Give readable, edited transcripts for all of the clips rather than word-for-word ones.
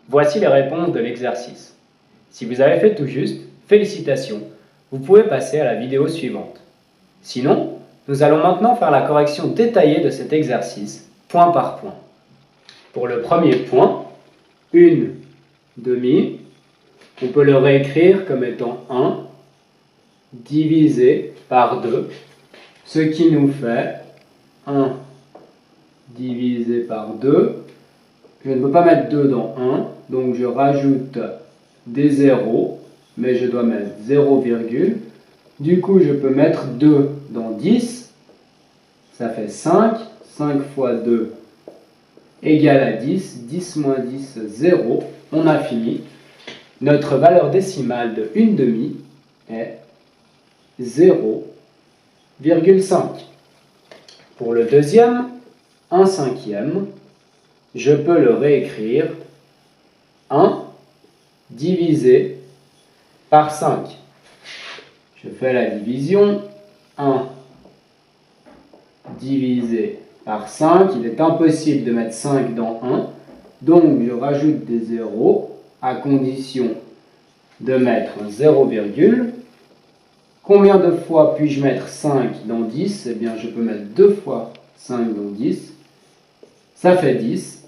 Voici les réponses de l'exercice. Si vous avez fait tout juste, félicitations, vous pouvez passer à la vidéo suivante. Sinon, nous allons maintenant faire la correction détaillée de cet exercice, point par point. Pour le premier point, 1/2, on peut le réécrire comme étant 1 divisé par 2, ce qui nous fait 1 divisé par 2. Je ne peux pas mettre 2 dans 1, donc je rajoute des zéros, mais je dois mettre 0, du coup je peux mettre 2 dans 10, ça fait 5, 5 fois 2 égale à 10, 10 moins 10, 0, on a fini. Notre valeur décimale de 1/2 est 0,5. Pour le deuxième, 1/5, je peux le réécrire 1 divisé par 5. Je fais la division, 1 divisé par 5, il est impossible de mettre 5 dans 1, donc je rajoute des zéros à condition de mettre un 0, Combien de fois puis-je mettre 5 dans 10? Eh bien, je peux mettre 2 fois 5 dans 10, ça fait 10,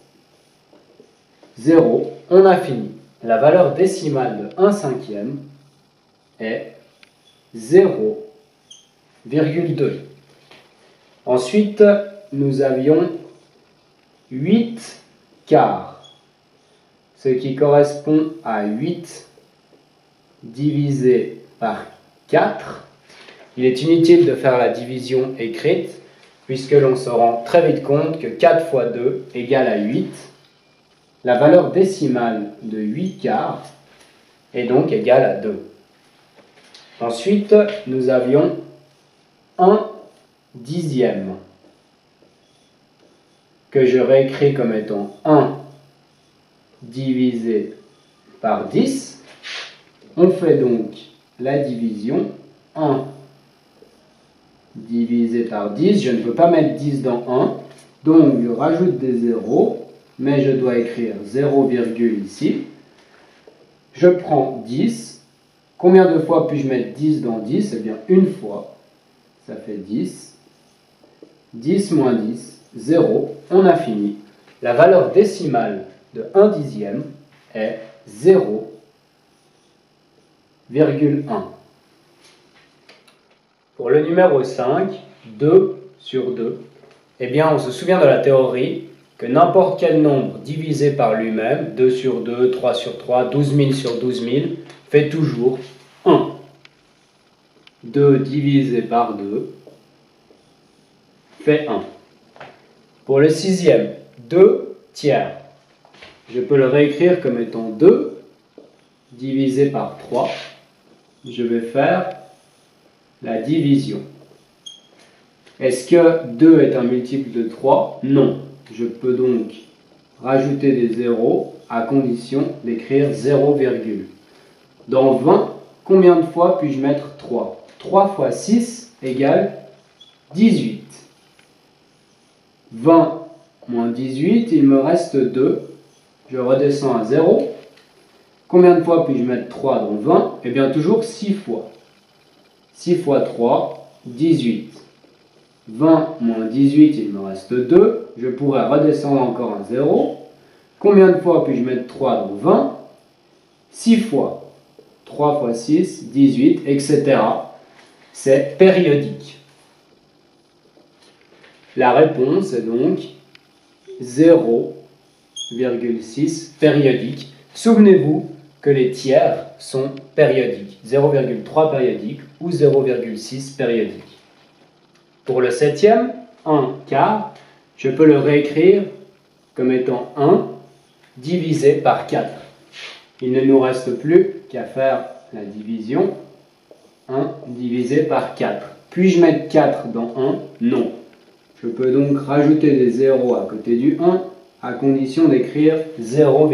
0, on a fini. La valeur décimale de 1/5 est 0,2. Ensuite, nous avions 8 quarts, ce qui correspond à 8 divisé par 4. Il est inutile de faire la division écrite, puisque l'on se rend très vite compte que 4 fois 2 égale à 8. La valeur décimale de 8 quarts est donc égale à 2. Ensuite, nous avions 1/10, que je réécris comme étant 1 divisé par 10. On fait donc la division, 1 divisé par 10, je ne peux pas mettre 10 dans 1, donc je rajoute des zéros, mais je dois écrire 0, ici. Je prends 10. Combien de fois puis-je mettre 10 dans 10? Eh bien, une fois. Ça fait 10. 10 moins 10, 0. On a fini. La valeur décimale de 1/10 est 0,1. Pour le numéro 5, 2 sur 2, eh bien, on se souvient de la théorie que n'importe quel nombre divisé par lui-même, 2 sur 2, 3 sur 3, 12 000 sur 12 000, fait toujours 1. 2 divisé par 2 fait 1. Pour le sixième, 2 tiers. Je peux le réécrire comme étant 2 divisé par 3. Je vais faire la division. Est-ce que 2 est un multiple de 3? Non. Je peux donc rajouter des zéros à condition d'écrire 0, Dans 20, combien de fois puis-je mettre 3? 3 fois 6 égale 18. 20 moins 18, il me reste 2. Je redescends à 0. Combien de fois puis-je mettre 3 dans 20? Eh bien, toujours 6 fois. 6 fois 3, 18. 20 moins 18, il me reste 2. Je pourrais redescendre encore à 0. Combien de fois puis-je mettre 3 dans 20? 6 fois. 3 fois 6, 18, etc. C'est périodique. La réponse est donc 0,6 périodique. Souvenez-vous que les tiers sont périodiques. 0,3 périodique ou 0,6 périodique. Pour le septième, 1 quart, je peux le réécrire comme étant 1 divisé par 4. Il ne nous reste plus qu'à faire la division. 1 divisé par 4. Puis-je mettre 4 dans 1? Non. Je peux donc rajouter des zéros à côté du 1 à condition d'écrire 0,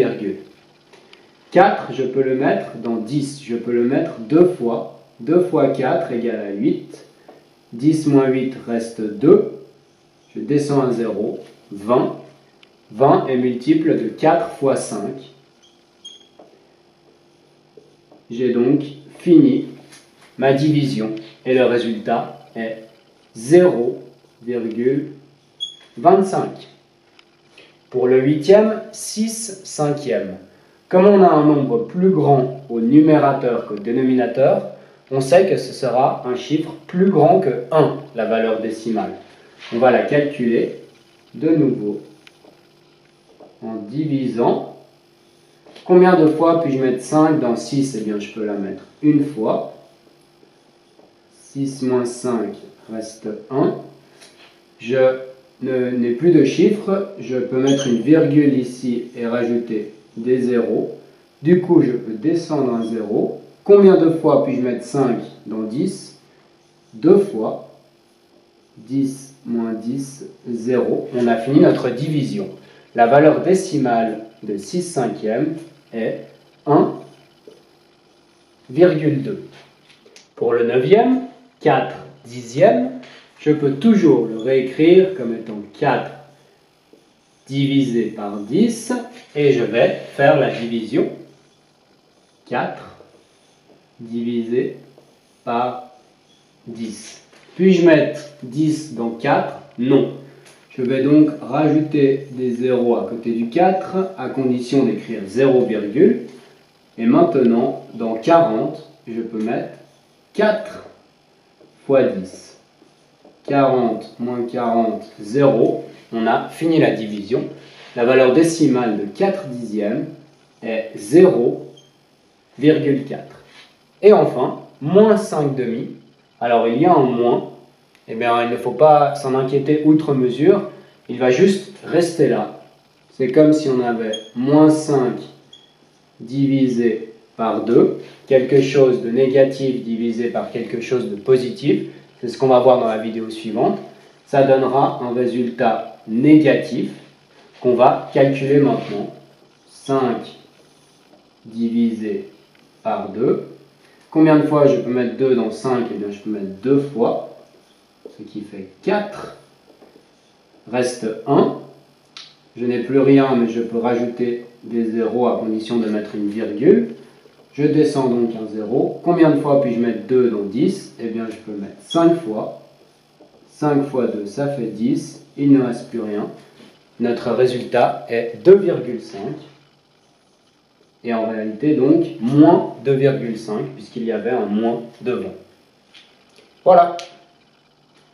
4, je peux le mettre dans 10. Je peux le mettre 2 fois. 2 fois 4 égale à 8. 10 moins 8 reste 2. Je descends à 0. 20. 20 est multiple de 4 fois 5. j'ai donc fini ma division et le résultat est 0,25. Pour le huitième, 6 cinquièmes. Comme on a un nombre plus grand au numérateur qu'au dénominateur, on sait que ce sera un chiffre plus grand que 1, la valeur décimale. On va la calculer de nouveau en divisant. Combien de fois puis-je mettre 5 dans 6? Eh bien, je peux la mettre une fois. 6 moins 5 reste 1. Je n'ai plus de chiffres. Je peux mettre une virgule ici et rajouter des zéros. Du coup, je peux descendre un 0. Combien de fois puis-je mettre 5 dans 10? 2 fois. 10 moins 10, 0. On a fini notre division. La valeur décimale de 6 cinquièmes est 1,2. Pour le neuvième, 4 dixièmes, je peux toujours le réécrire comme étant 4 divisé par 10 et je vais faire la division. 4 divisé par 10. Puis-je mettre 10 dans 4? Non. Je vais donc rajouter des zéros à côté du 4 à condition d'écrire 0, et maintenant, dans 40, je peux mettre 4 fois 10. 40 moins 40, 0. On a fini la division. La valeur décimale de 4 dixièmes est 0,4. Et enfin, moins 5 demi. Alors il y a un moins. Eh bien, il ne faut pas s'en inquiéter outre mesure. Il va juste rester là. C'est comme si on avait moins 5 divisé par 2. Quelque chose de négatif divisé par quelque chose de positif. C'est ce qu'on va voir dans la vidéo suivante. Ça donnera un résultat négatif qu'on va calculer maintenant. 5 divisé par 2. Combien de fois je peux mettre 2 dans 5? Eh bien, je peux mettre 2 fois, ce qui fait 4. Reste 1. Je n'ai plus rien, mais je peux rajouter des zéros à condition de mettre une virgule. Je descends donc un 0. Combien de fois puis-je mettre 2 dans 10? Eh bien, je peux mettre 5 fois. 5 fois 2, ça fait 10. Il ne reste plus rien. Notre résultat est 2,5. Et en réalité, donc, moins 2,5, puisqu'il y avait un moins devant. Voilà.